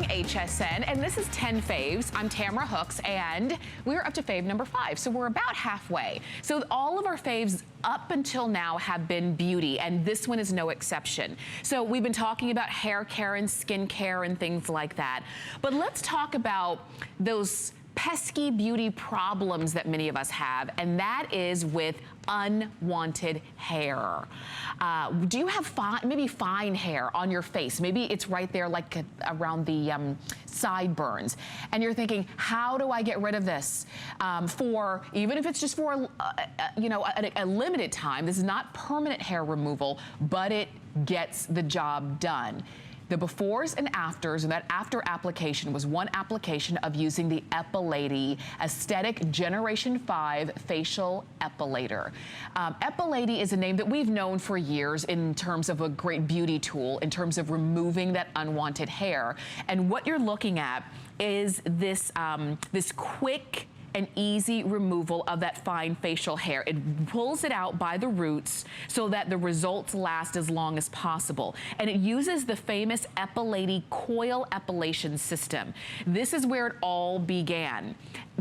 HSN, and this is 10 faves. I'm Tamara Hooks, and we're up to fave number 5, so we're about halfway. So all of our faves up until now have been beauty, and this one is no exception. So we've been talking about hair care and skin care and things like that, but let's talk about those pesky beauty problems that many of us have, and that is with unwanted hair. Do you have maybe fine hair on your face? Maybe it's right there like around the sideburns, and you're thinking, how do I get rid of this? Even if it's just for a limited time, this is not permanent hair removal, but it gets the job done. The befores and afters, and that after application was one application of using the Epilady Esthetic Generation 5 Facial Epilator. Epilady is a name that we've known for years in terms of a great beauty tool, in terms of removing that unwanted hair. And what you're looking at is this, this quick and easy removal of that fine facial hair. It pulls it out by the roots so that the results last as long as possible. And it uses the famous Epilady coil epilation system. This is where it all began.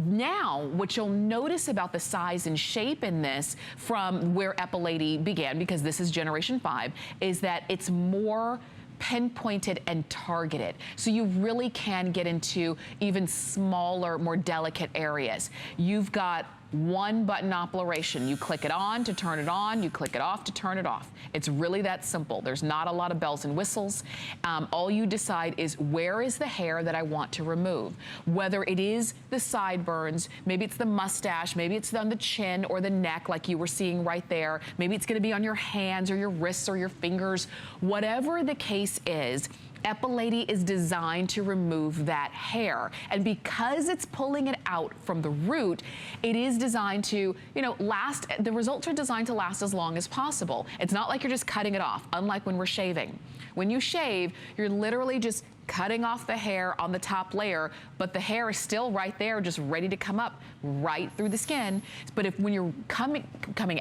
Now, what you'll notice about the size and shape in this from where Epilady began, because this is Generation 5, is that it's more pinpointed and targeted. So you really can get into even smaller, more delicate areas. You've got one button operation. You click it on to turn it on, you click it off to turn it off. It's really that simple. There's not a lot of bells and whistles. All you decide is where is the hair that I want to remove. Whether it is the sideburns, maybe it's the mustache, maybe it's on the chin or the neck like you were seeing right there. Maybe it's gonna be on your hands or your wrists or your fingers. Whatever the case is, Epilady is designed to remove that hair. And because it's pulling it out from the root, it is designed to, the results are designed to last as long as possible. It's not like you're just cutting it off, unlike when we're shaving. When you shave, you're literally just cutting off the hair on the top layer, but the hair is still right there, just ready to come up right through the skin. But when you're coming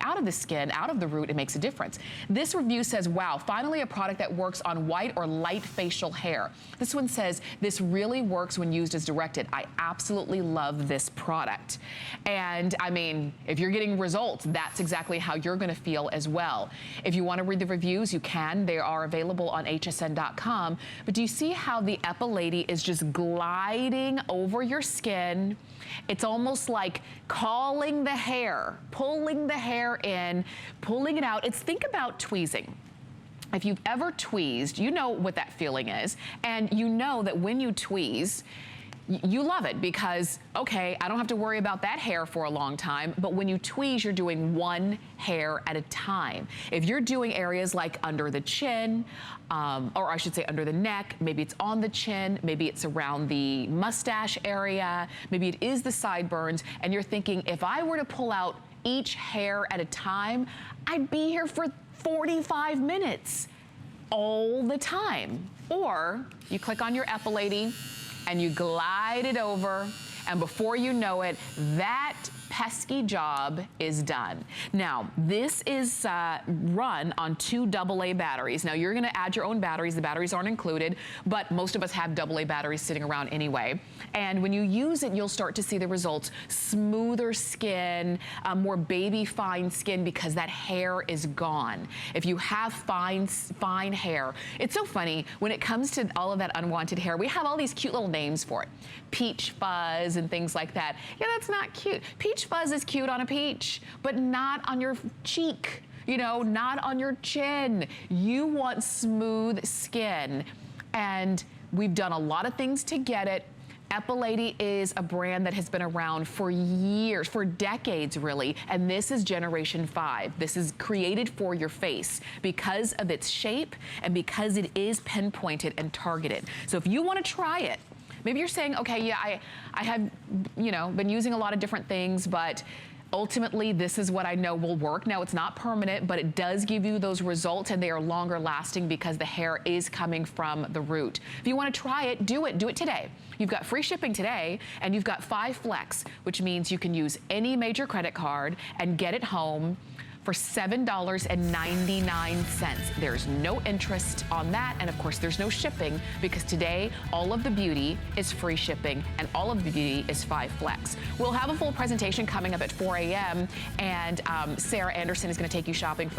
out of the skin, out of the root, it makes a difference. This review says, wow, finally a product that works on white or light facial hair. This one says, this really works when used as directed. I absolutely love this product. And I mean, if you're getting results, that's exactly how you're gonna feel as well. If you wanna read the reviews, you can. They are available on hsn.com. But do you see how the Epilady is just gliding over your skin? It's almost like calling the hair, pulling the hair in, pulling it out. Think about tweezing. If you've ever tweezed, you know what that feeling is. And you know that when you tweeze, you love it because, okay, I don't have to worry about that hair for a long time, but when you tweeze, you're doing one hair at a time. If you're doing areas like under the chin, or I should say under the neck, maybe it's on the chin, maybe it's around the mustache area, maybe it is the sideburns, and you're thinking, if I were to pull out each hair at a time, I'd be here for 45 minutes all the time. Or you click on your Epilady, and you glide it over, and before you know it, that pesky job is done. Now, this is run on 2 AA batteries. Now, you're gonna add your own batteries. The batteries aren't included, but most of us have AA batteries sitting around anyway. And when you use it, you'll start to see the results. Smoother skin, more baby fine skin because that hair is gone. If you have fine hair, it's so funny, when it comes to all of that unwanted hair, we have all these cute little names for it. Peach fuzz and things like that. Yeah, that's not cute. Peach fuzz is cute on a peach, but not on your cheek, not on your chin. You want smooth skin, and we've done a lot of things to get it. Epilady is a brand that has been around for years, for decades really, and this is Generation 5. This is created for your face because of its shape and because it is pinpointed and targeted. So if you want to try it, maybe you're saying, okay, yeah, I have, been using a lot of different things, but ultimately this is what I know will work. Now, it's not permanent, but it does give you those results, and they are longer lasting because the hair is coming from the root. If you want to try it, do it today. You've got free shipping today, and you've got 5 Flex, which means you can use any major credit card and get it home for $7.99. There's no interest on that, and of course there's no shipping, because today all of the beauty is free shipping and all of the beauty is 5 flex. We'll have a full presentation coming up at 4 a.m. and Sarah Anderson is going to take you shopping for